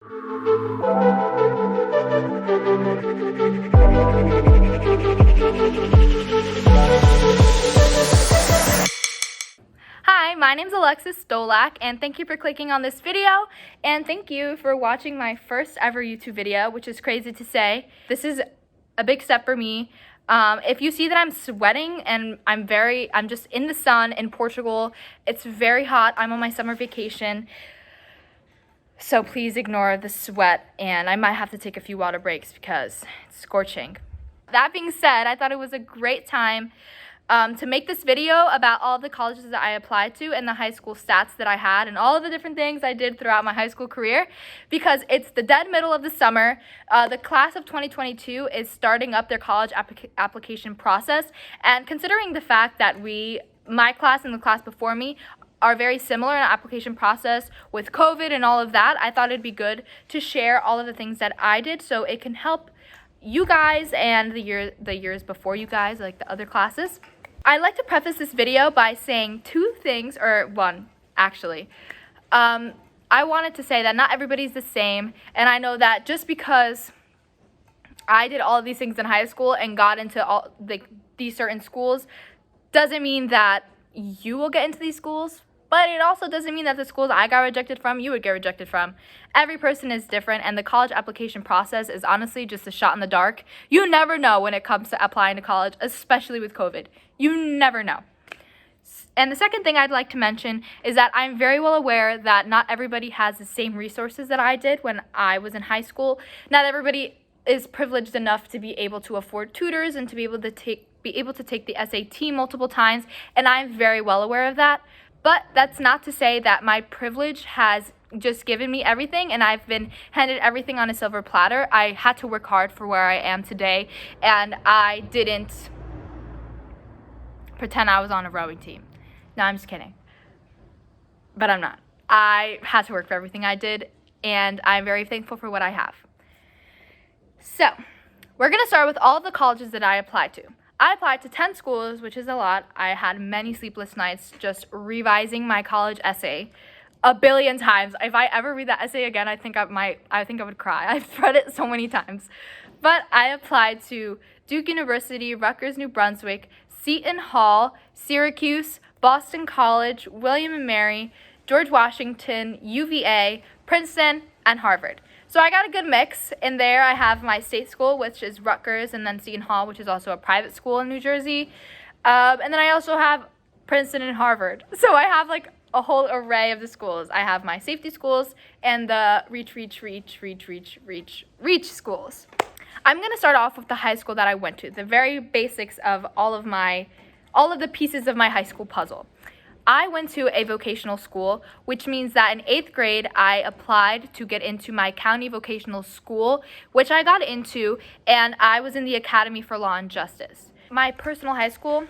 Hi, my name's Alexis Stolak, and thank you for clicking on this video, and thank you for watching my first ever YouTube video, which is crazy to say. This is a big step for me. If you see that I'm sweating and I'm just in the sun in Portugal, it's very hot, I'm on my summer vacation, so please ignore the sweat, and I might have to take a few water breaks because it's scorching. That being said, I thought it was a great time to make this video about all the colleges that I applied to and the high school stats that I had and all of the different things I did throughout my high school career, because it's the dead middle of the summer. The class of 2022 is starting up their college application process, and considering the fact that my class and the class before me are very similar in application process with COVID and all of that, I thought it'd be good to share all of the things that I did so it can help you guys and the years before you guys, like the other classes. I'd like to preface this video by saying two things, or one, actually. I wanted to say that not everybody's the same, and I know that just because I did all of these things in high school and got into all these certain schools doesn't mean that you will get into these schools, but it also doesn't mean that the schools I got rejected from, you would get rejected from. Every person is different, and the college application process is honestly just a shot in the dark. You never know when it comes to applying to college, especially with COVID. You never know. And the second thing I'd like to mention is that I'm very well aware that not everybody has the same resources that I did when I was in high school. Not everybody is privileged enough to be able to afford tutors and to be able to take the SAT multiple times, and I'm very well aware of that. But that's not to say that my privilege has just given me everything and I've been handed everything on a silver platter. I had to work hard for where I am today, and I didn't pretend I was on a rowing team. No, I'm just kidding. But I'm not. I had to work for everything I did, and I'm very thankful for what I have. So, we're going to start with all of the colleges that I applied to. I applied to 10 schools, which is a lot. I had many sleepless nights just revising my college essay a billion times. If I ever read that essay again, I think I would cry. I've read it so many times. But I applied to Duke University, Rutgers, New Brunswick, Seton Hall, Syracuse, Boston College, William & Mary, George Washington, UVA, Princeton, and Harvard. So I got a good mix. In there, I have my state school, which is Rutgers, and then Seton Hall, which is also a private school in New Jersey. And then I also have Princeton and Harvard. So I have like a whole array of the schools. I have my safety schools and the reach schools. I'm going to start off with the high school that I went to, the very basics of all of the pieces of my high school puzzle. I went to a vocational school, which means that in 8th grade, I applied to get into my county vocational school, which I got into, and I was in the Academy for Law and Justice. My personal high school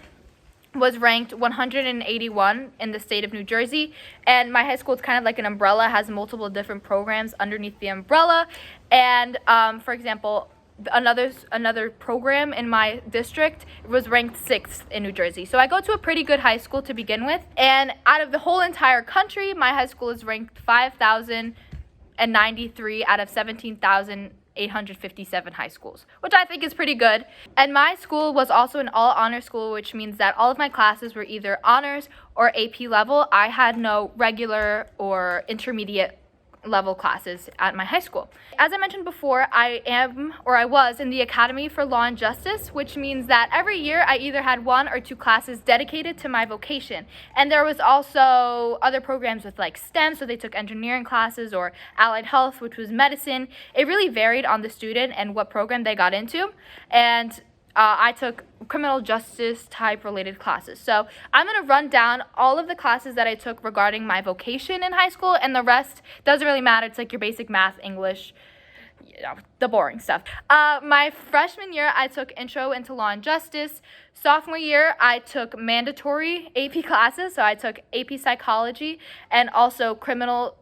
was ranked 181 in the state of New Jersey, and my high school is kind of like an umbrella, has multiple different programs underneath the umbrella, and for example, another program in my district was ranked 6th in New Jersey. So I go to a pretty good high school to begin with, and out of the whole entire country, my high school is ranked 5,093 out of 17,857 high schools, which I think is pretty good. And my school was also an all-honor school, which means that all of my classes were either honors or AP level. I had no regular or intermediate level classes at my high school. As I mentioned before, I was in the Academy for Law and Justice, which means that every year I either had 1 or 2 classes dedicated to my vocation. And there was also other programs with like STEM, so they took engineering classes, or allied health, which was medicine. It really varied on the student and what program they got into. And I took criminal justice type related classes. So I'm going to run down all of the classes that I took regarding my vocation in high school, and the rest doesn't really matter. It's like your basic math, English, the boring stuff. My freshman year, I took Intro into Law and Justice. Sophomore year, I took mandatory AP classes. So I took AP Psychology and also Criminal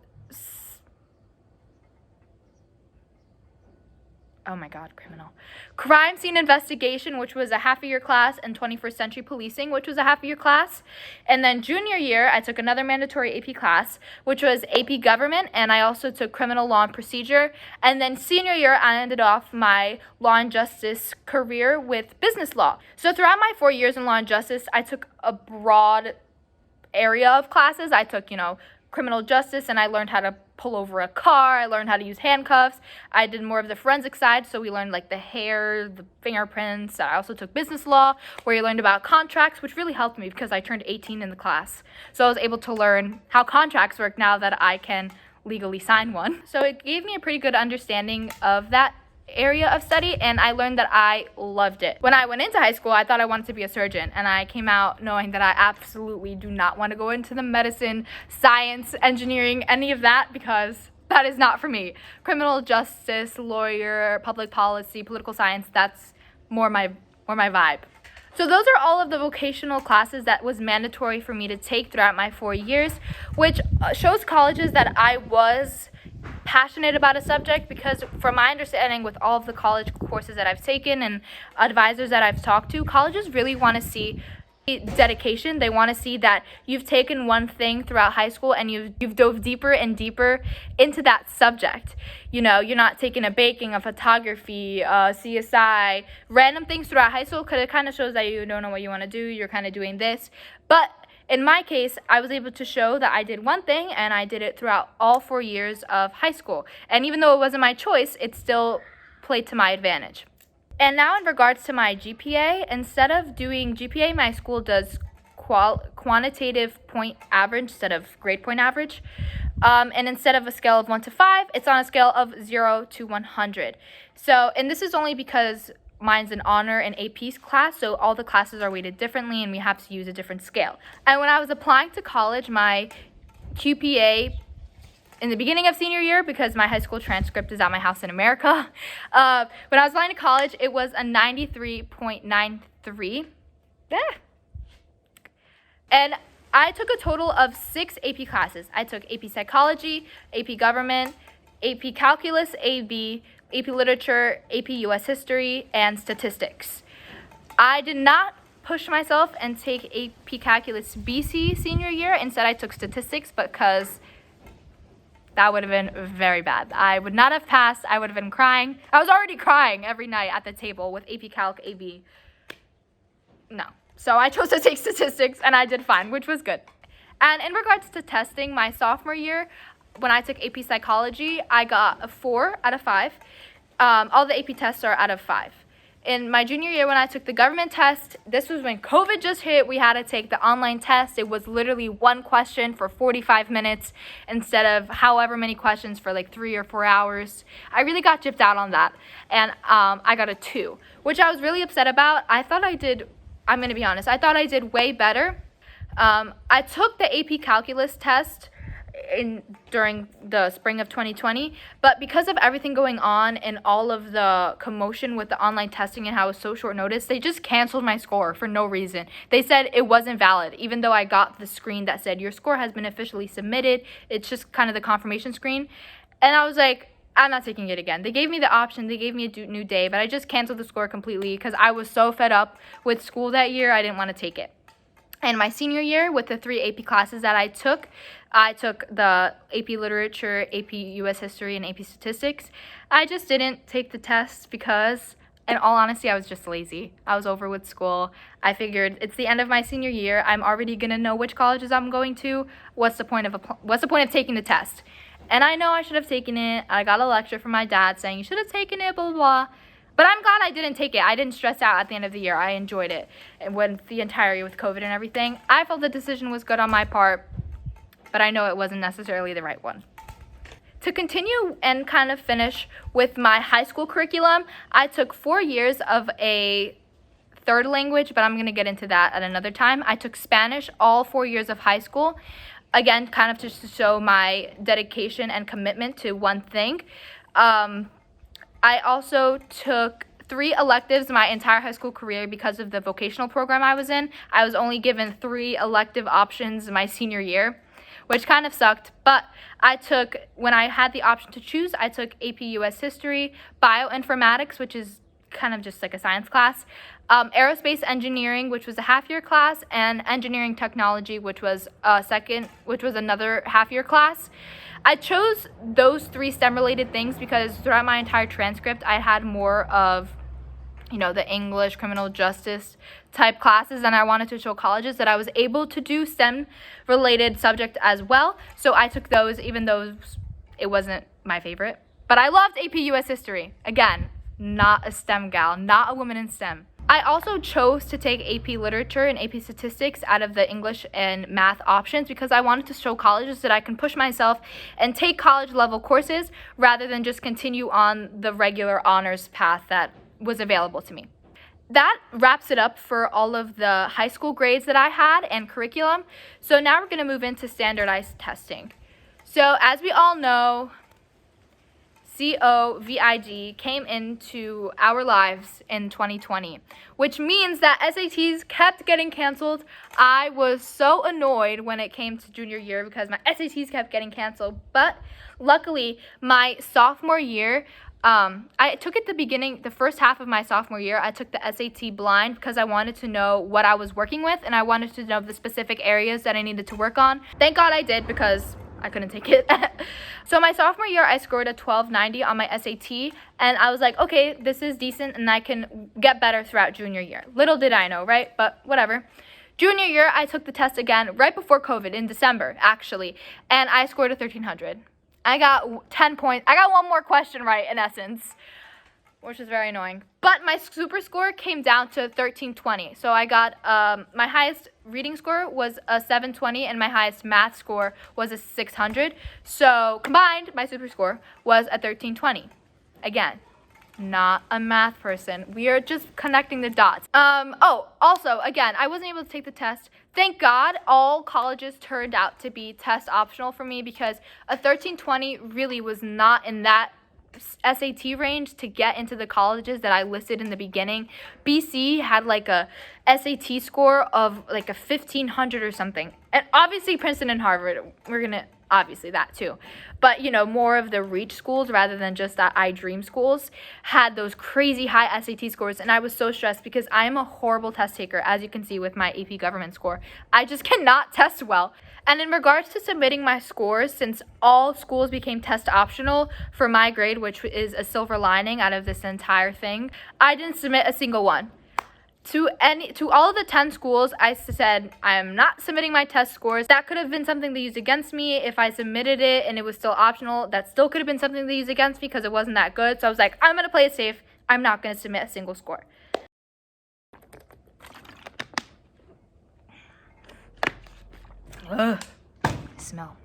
oh my God, criminal. Crime scene investigation, which was a half-a-year class, and 21st century policing, which was a half-a-year class. And then junior year, I took another mandatory AP class, which was AP government, and I also took criminal law and procedure. And then senior year, I ended off my law and justice career with business law. So throughout my 4 years in law and justice, I took a broad area of classes. I took, criminal justice, and I learned how to pull over a car. I learned how to use handcuffs. I did more of the forensic side, so we learned like the hair, the fingerprints. I also took business law, where you learned about contracts, which really helped me because I turned 18 in the class. So I was able to learn how contracts work now that I can legally sign one. So it gave me a pretty good understanding of that area of study, and I learned that I loved it. When I went into high school, I thought I wanted to be a surgeon, and I came out knowing that I absolutely do not want to go into the medicine, science, engineering, any of that, because that is not for me. Criminal justice, lawyer, public policy, political science, that's more my vibe. So those are all of the vocational classes that was mandatory for me to take throughout my 4 years, which shows colleges that I was passionate about a subject, because from my understanding with all of the college courses that I've taken and advisors that I've talked to, colleges really want to see dedication. They want to see that you've taken one thing throughout high school and you've dove deeper and deeper into that subject. You're not taking a baking, a photography, CSI, random things throughout high school, because it kind of shows that you don't know what you want to do. You're kind of doing this. But in my case, I was able to show that I did one thing, and I did it throughout all 4 years of high school. And even though it wasn't my choice, it still played to my advantage. And now in regards to my GPA, instead of doing GPA, my school does quantitative point average instead of grade point average. And instead of a scale of 1 to 5, it's on a scale of 0 to 100. So, and this is only because mine's an honor and AP class, so all the classes are weighted differently, and we have to use a different scale. And when I was applying to college, my QPA in the beginning of senior year, because my high school transcript is at my house in America, when I was applying to college, it was a 93.93. And I took a total of 6 AP classes. I took AP Psychology, AP Government, AP Calculus, AP Literature, AP US History, and Statistics. I did not push myself and take AP Calculus BC senior year. Instead, I took Statistics because that would have been very bad. I would not have passed. I would have been crying. I was already crying every night at the table with AP Calc, AB. No. So I chose to take Statistics, and I did fine, which was good. And in regards to testing, my sophomore year, when I took AP Psychology, I got a 4 out of 5. All the AP tests are out of 5. In my junior year, when I took the government test, this was when COVID just hit. We had to take the online test. It was literally one question for 45 minutes instead of however many questions for like 3 or 4 hours. I really got gypped out on that, and I got a 2, which I was really upset about. I'm going to be honest, I thought I did way better. I took the AP Calculus test during the spring of 2020, but because of everything going on and all of the commotion with the online testing and how it was so short notice, they just canceled my score for no reason. They said it wasn't valid, even though I got the screen that said your score has been officially submitted. It's just kind of the confirmation screen. And I was like, I'm not taking it again. They gave me the option, they gave me a new day, but I just canceled the score completely because I was so fed up with school that year. I didn't want to take it. And my senior year, with the 3 AP classes that I took the AP Literature, AP US History, and AP Statistics. I just didn't take the tests because, in all honesty, I was just lazy. I was over with school. I figured it's the end of my senior year. I'm already going to know which colleges I'm going to. What's the point of taking the test? And I know I should have taken it. I got a lecture from my dad saying, you should have taken it, blah, blah, blah. But I'm glad I didn't take it. I didn't stress out at the end of the year. I enjoyed it. And when the entire year with COVID and everything, I felt the decision was good on my part, but I know it wasn't necessarily the right one. To continue and kind of finish with my high school curriculum, I took 4 years of a third language, but I'm going to get into that at another time. I took Spanish all 4 years of high school. Again, kind of just to show my dedication and commitment to one thing. I also took 3 electives my entire high school career because of the vocational program I was in. I was only given 3 elective options my senior year, which kind of sucked. But when I had the option to choose, I took AP US History, Bioinformatics, which is kind of just like a science class, Aerospace Engineering, which was a half-year class, and Engineering Technology, which was another half-year class. I chose those 3 STEM-related things because throughout my entire transcript, I had more of, the English, criminal justice type classes, and I wanted to show colleges that I was able to do STEM-related subject as well. So I took those, even though it wasn't my favorite. But I loved AP US History. Again, not a STEM gal, not a woman in STEM. I also chose to take AP Literature and AP Statistics out of the English and math options because I wanted to show colleges that I can push myself and take college level courses rather than just continue on the regular honors path that was available to me. That wraps it up for all of the high school grades that I had and curriculum. So now we're going to move into standardized testing. So as we all know, COVID came into our lives in 2020, which means that SATs kept getting canceled. I was so annoyed when it came to junior year because my SATs kept getting canceled. But luckily, my sophomore year, I took it the first half of my sophomore year, I took the SAT blind because I wanted to know what I was working with and I wanted to know the specific areas that I needed to work on. Thank God I did because I couldn't take it. So my sophomore year, I scored a 1290 on my SAT, and I was like, okay, this is decent, and I can get better throughout junior year. Little did I know, right? But whatever. Junior year, I took the test again right before COVID in December, actually, and I scored a 1300. I got 10 points. I got one more question right, in essence, which is very annoying. But my super score came down to 1320. So I got, my highest reading score was a 720 and my highest math score was a 600. So combined, my super score was a 1320. Again, not a math person. We are just connecting the dots. Also, again, I wasn't able to take the test. Thank God all colleges turned out to be test optional for me because a 1320 really was not in that SAT range to get into the colleges that I listed in the beginning. BC had like a SAT score of like a 1500 or something. And obviously Princeton and Harvard, obviously that too. But more of the reach schools rather than just that I dream schools had those crazy high SAT scores. And I was so stressed because I am a horrible test taker, as you can see with my AP government score. I just cannot test well. And in regards to submitting my scores, since all schools became test optional for my grade, which is a silver lining out of this entire thing, I didn't submit a single one. To all of the 10 schools, I said, I am not submitting my test scores. That could have been something they used against me if I submitted it and it was still optional. That still could have been something they used against me because it wasn't that good. So I was like, I'm going to play it safe. I'm not going to submit a single score. Ugh, smell.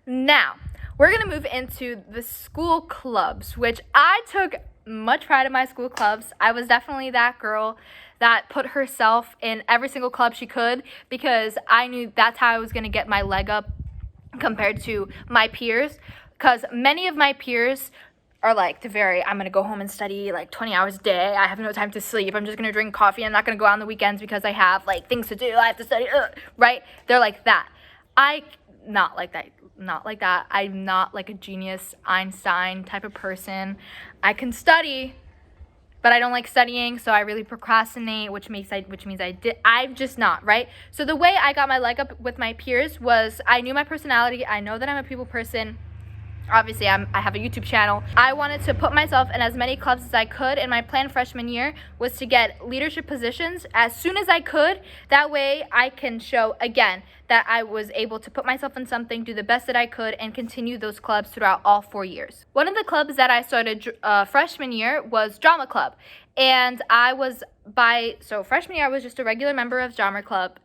Now, we're going to move into the school clubs, which I took much pride in my school clubs. I was definitely that girl that put herself in every single club she could because I knew that's how I was going to get my leg up compared to my peers, because many of my peers are like I'm going to go home and study like 20 hours a day. I have no time to sleep. I'm just going to drink coffee. I'm not going to go out on the weekends because I have like things to do. I have to study, right? They're like that. Not like that. I'm not like a genius Einstein type of person. I can study, but I don't like studying, so I really procrastinate, which means I'm just not, right? So the way I got my leg up with my peers was I knew my personality. I know that I'm a people person. Obviously, I have a YouTube channel. I wanted to put myself in as many clubs as I could, and my plan freshman year was to get leadership positions as soon as I could. That way, I can show, again, that I was able to put myself in something, do the best that I could, and continue those clubs throughout all 4 years. One of the clubs that I started freshman year was drama club, and freshman year, I was just a regular member of drama club.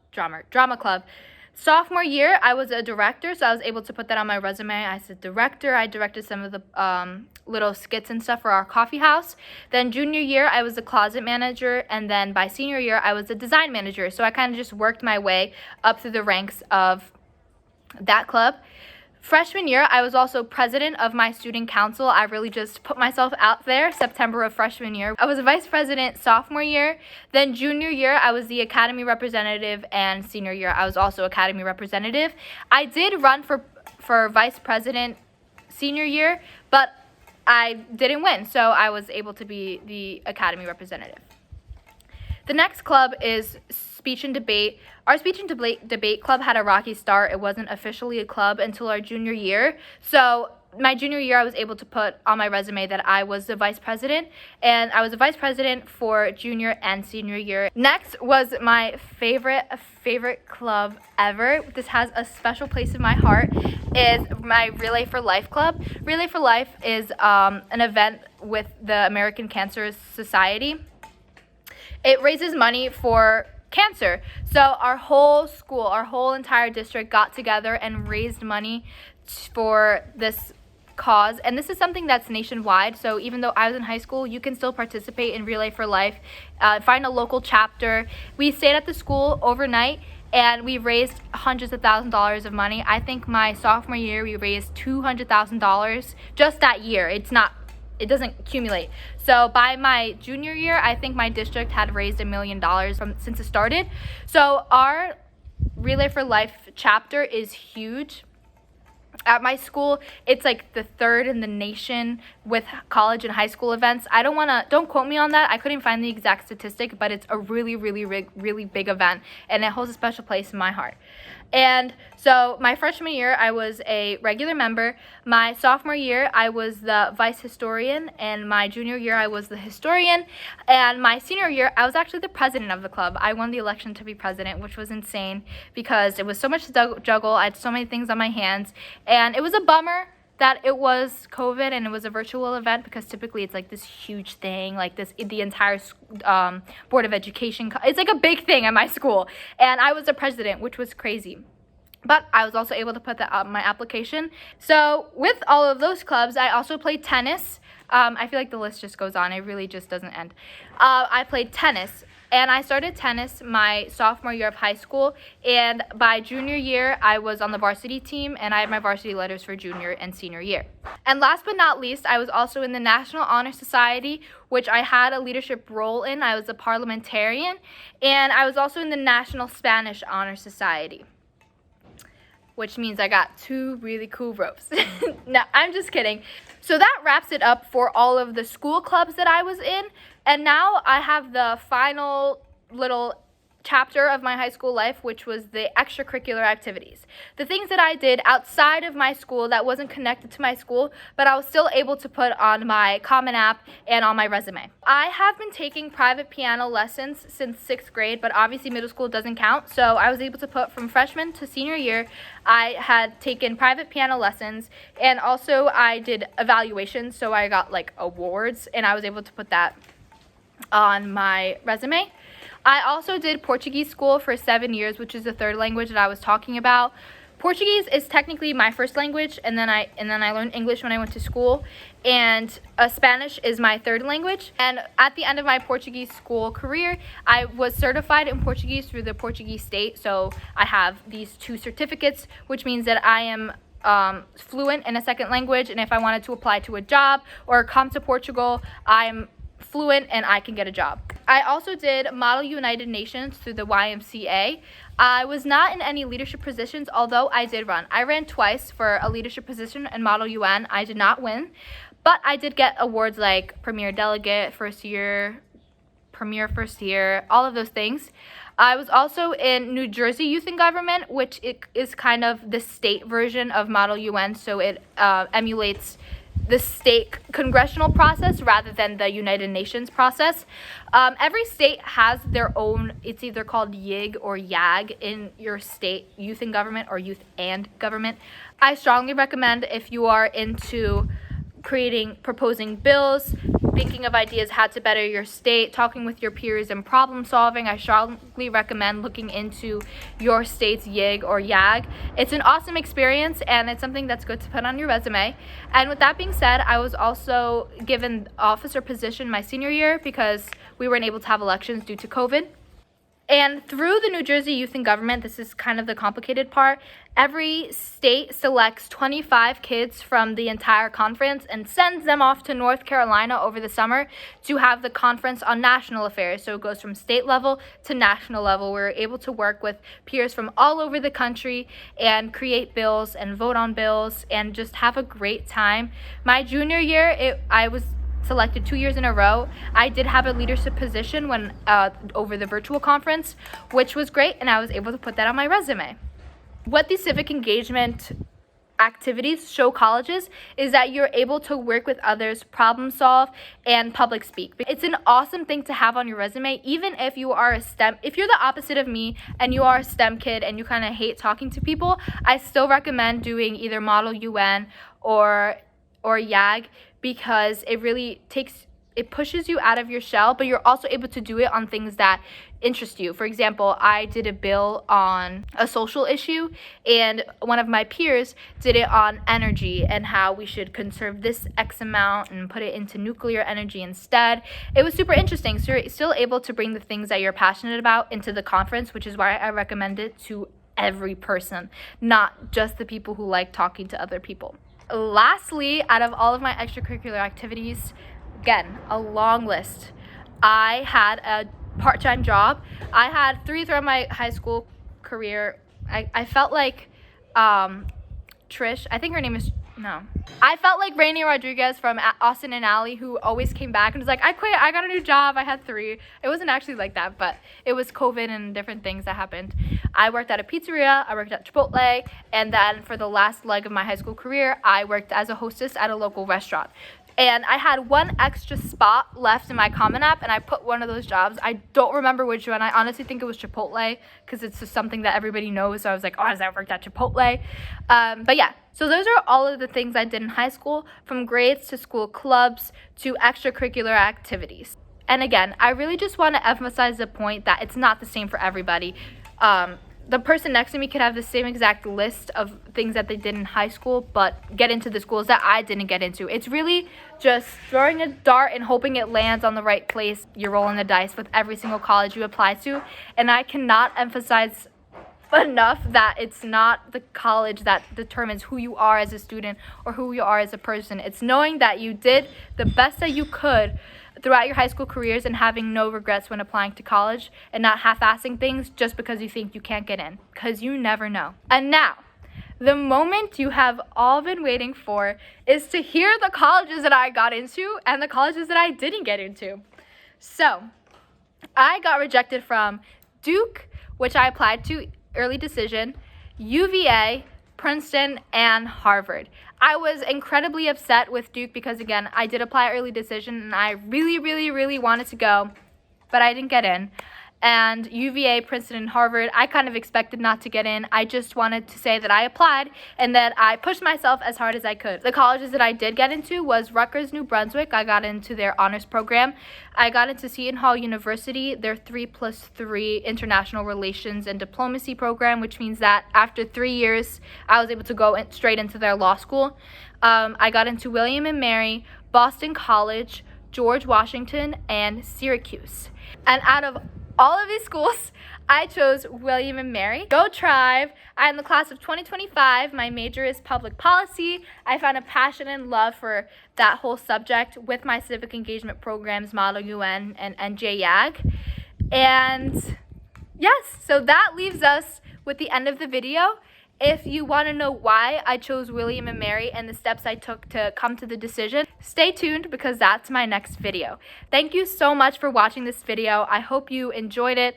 Sophomore year, I was a director, so I was able to put that on my resume. I said director. I directed some of the little skits and stuff for our coffee house. Then junior year, I was a closet manager, and then by senior year, I was a design manager. So I kind of just worked my way up through the ranks of that club. Freshman year, I was also president of my student council. I really just put myself out there. September of freshman year, I was a vice president sophomore year. Then junior year, I was the academy representative, and senior year, I was also academy representative. I did run for vice president senior year, but I didn't win, so I was able to be the academy representative. The next club is speech and debate. Our speech and debate club had a rocky start. It wasn't officially a club until our junior year. So my junior year, I was able to put on my resume that I was the vice president, and I was a vice president for junior and senior year. Next was my favorite club ever. This has a special place in my heart, is my Relay for Life club. Relay for Life is an event with the American Cancer Society. It raises money for cancer. So our whole school, our whole entire district got together and raised money for this cause. And this is something that's nationwide. So even though I was in high school, you can still participate in Relay for Life. Find a local chapter. We stayed at the school overnight, and we raised hundreds of thousands of dollars of money. I think my sophomore year, we raised $200,000 just that year. It doesn't accumulate. So by my junior year, I think my district had raised $1 million since it started. So our Relay for Life chapter is huge. At my school, it's like the third in the nation with college and high school events. Don't quote me on that. I couldn't find the exact statistic, but it's a really big event, and it holds a special place in my heart. And so my freshman year, I was a regular member. My sophomore year, I was the vice historian, and my junior year, I was the historian. And my senior year, I was actually the president of the club. I won the election to be president, which was insane because it was so much to juggle. I had so many things on my hands, and it was a bummer that it was COVID and it was a virtual event, because typically it's like this huge thing, like the entire Board of Education. It's like a big thing at my school, and I was the president, which was crazy. But I was also able to put that on my application. So with all of those clubs, I also played tennis. I feel like the list just goes on. It really just doesn't end. I played tennis. And I started tennis my sophomore year of high school, and by junior year, I was on the varsity team, and I had my varsity letters for junior and senior year. And last but not least, I was also in the National Honor Society, which I had a leadership role in. I was a parliamentarian, and I was also in the National Spanish Honor Society, which means I got 2 really cool ropes. No, I'm just kidding. So that wraps it up for all of the school clubs that I was in. And now I have the final little chapter of my high school life, which was the extracurricular activities. The things that I did outside of my school that wasn't connected to my school, but I was still able to put on my Common App and on my resume. I have been taking private piano lessons since 6th grade, but obviously middle school doesn't count. So I was able to put from freshman to senior year, I had taken private piano lessons, and also I did evaluations. So I got like awards, and I was able to put that on my resume. I also did Portuguese school for 7 years, which is the third language that I was talking about. Portuguese is technically my first language, and then I learned English when I went to school, and Spanish is my third language. And at the end of my Portuguese school career, I was certified in Portuguese through the Portuguese state. So I have these 2 certificates, which means that I am fluent in a second language, and if I wanted to apply to a job or come to Portugal, I'm fluent and I can get a job. I also did Model United Nations through the YMCA. I was not in any leadership positions, although I did run. I ran twice for a leadership position in Model UN. I did not win, but I did get awards like Premier Delegate first year, Premier first year, all of those things. I was also in New Jersey Youth in Government, which is kind of the state version of Model UN, so it emulates the state congressional process rather than the United Nations process. Every state has their own, it's either called YIG or YAG in your state, youth in government or youth and government. I strongly recommend, if you are into proposing bills, thinking of ideas how to better your state, talking with your peers, and problem solving, I strongly recommend looking into your state's YIG or YAG. It's an awesome experience, and it's something that's good to put on your resume. And with that being said, I was also given officer position my senior year because we weren't able to have elections due to COVID. And through the New Jersey Youth in Government, this is kind of the complicated part, every state selects 25 kids from the entire conference and sends them off to North Carolina over the summer to have the conference on national affairs. So it goes from state level to national level. We're able to work with peers from all over the country and create bills and vote on bills and just have a great time. My junior year, I was selected 2 years in a row. I did have a leadership position when over the virtual conference, which was great, and I was able to put that on my resume. What the civic engagement activities show colleges is that you're able to work with others, problem solve, and public speak. It's an awesome thing to have on your resume, even if you are if you're the opposite of me and you are a STEM kid and you kind of hate talking to people, I still recommend doing either Model UN or YAG, because it pushes you out of your shell, but you're also able to do it on things that interest you. For example, I did a bill on a social issue, and one of my peers did it on energy and how we should conserve this X amount and put it into nuclear energy instead. It was super interesting. So you're still able to bring the things that you're passionate about into the conference, which is why I recommend it to every person, not just the people who like talking to other people. Lastly, out of all of my extracurricular activities, again, a long list. I had a part-time job. I had 3 throughout my high school career. I felt like Trish, I think her name is, no. I felt like Rainy Rodriguez from Austin and Ally, who always came back and was like, I quit, I got a new job, I had 3. It wasn't actually like that, but it was COVID and different things that happened. I worked at a pizzeria, I worked at Chipotle, and then for the last leg of my high school career, I worked as a hostess at a local restaurant. And I had one extra spot left in my Common App, and I put one of those jobs. I don't remember which one. I honestly think it was Chipotle, because it's just something that everybody knows. So I was like, oh, I worked at Chipotle. But yeah, so those are all of the things I did in high school, from grades to school clubs to extracurricular activities. And again, I really just want to emphasize the point that it's not the same for everybody. The person next to me could have the same exact list of things that they did in high school, but get into the schools that I didn't get into. It's really just throwing a dart and hoping it lands on the right place. You're rolling the dice with every single college you apply to. And I cannot emphasize enough that it's not the college that determines who you are as a student or who you are as a person. It's knowing that you did the best that you could throughout your high school careers and having no regrets when applying to college and not half-assing things just because you think you can't get in, because you never know. And now, the moment you have all been waiting for is to hear the colleges that I got into and the colleges that I didn't get into. So, I got rejected from Duke, which I applied to early decision, UVA, Princeton, and Harvard. I was incredibly upset with Duke because, again, I did apply early decision and I really, really, really wanted to go, but I didn't get in. And UVA, Princeton, and Harvard, I kind of expected not to get in. I just wanted to say that I applied and that I pushed myself as hard as I could. The colleges that I did get into was Rutgers, New Brunswick. I got into their honors program. I got into Seton Hall University, their 3+3 international relations and diplomacy program, which means that after 3 years, I was able to go straight into their law school. I got into William and Mary, Boston College, George Washington, and Syracuse. And out of all of these schools, I chose William and Mary. Go Tribe! I'm in the class of 2025. My major is public policy. I found a passion and love for that whole subject with my civic engagement programs, Model UN and NJYAG. And yes, so that leaves us with the end of the video. If you want to know why I chose William and Mary and the steps I took to come to the decision, stay tuned because that's my next video. Thank you so much for watching this video. I hope you enjoyed it.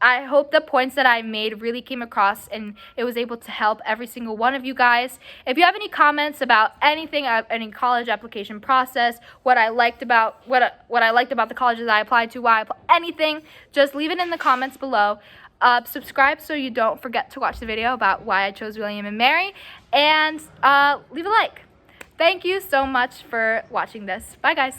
I hope the points that I made really came across and it was able to help every single one of you guys. If you have any comments about anything, any college application process, what I liked about the colleges I applied to, why I applied, anything, just leave it in the comments below. Subscribe so you don't forget to watch the video about why I chose William and Mary, and leave a like. Thank you so much for watching this. Bye, guys.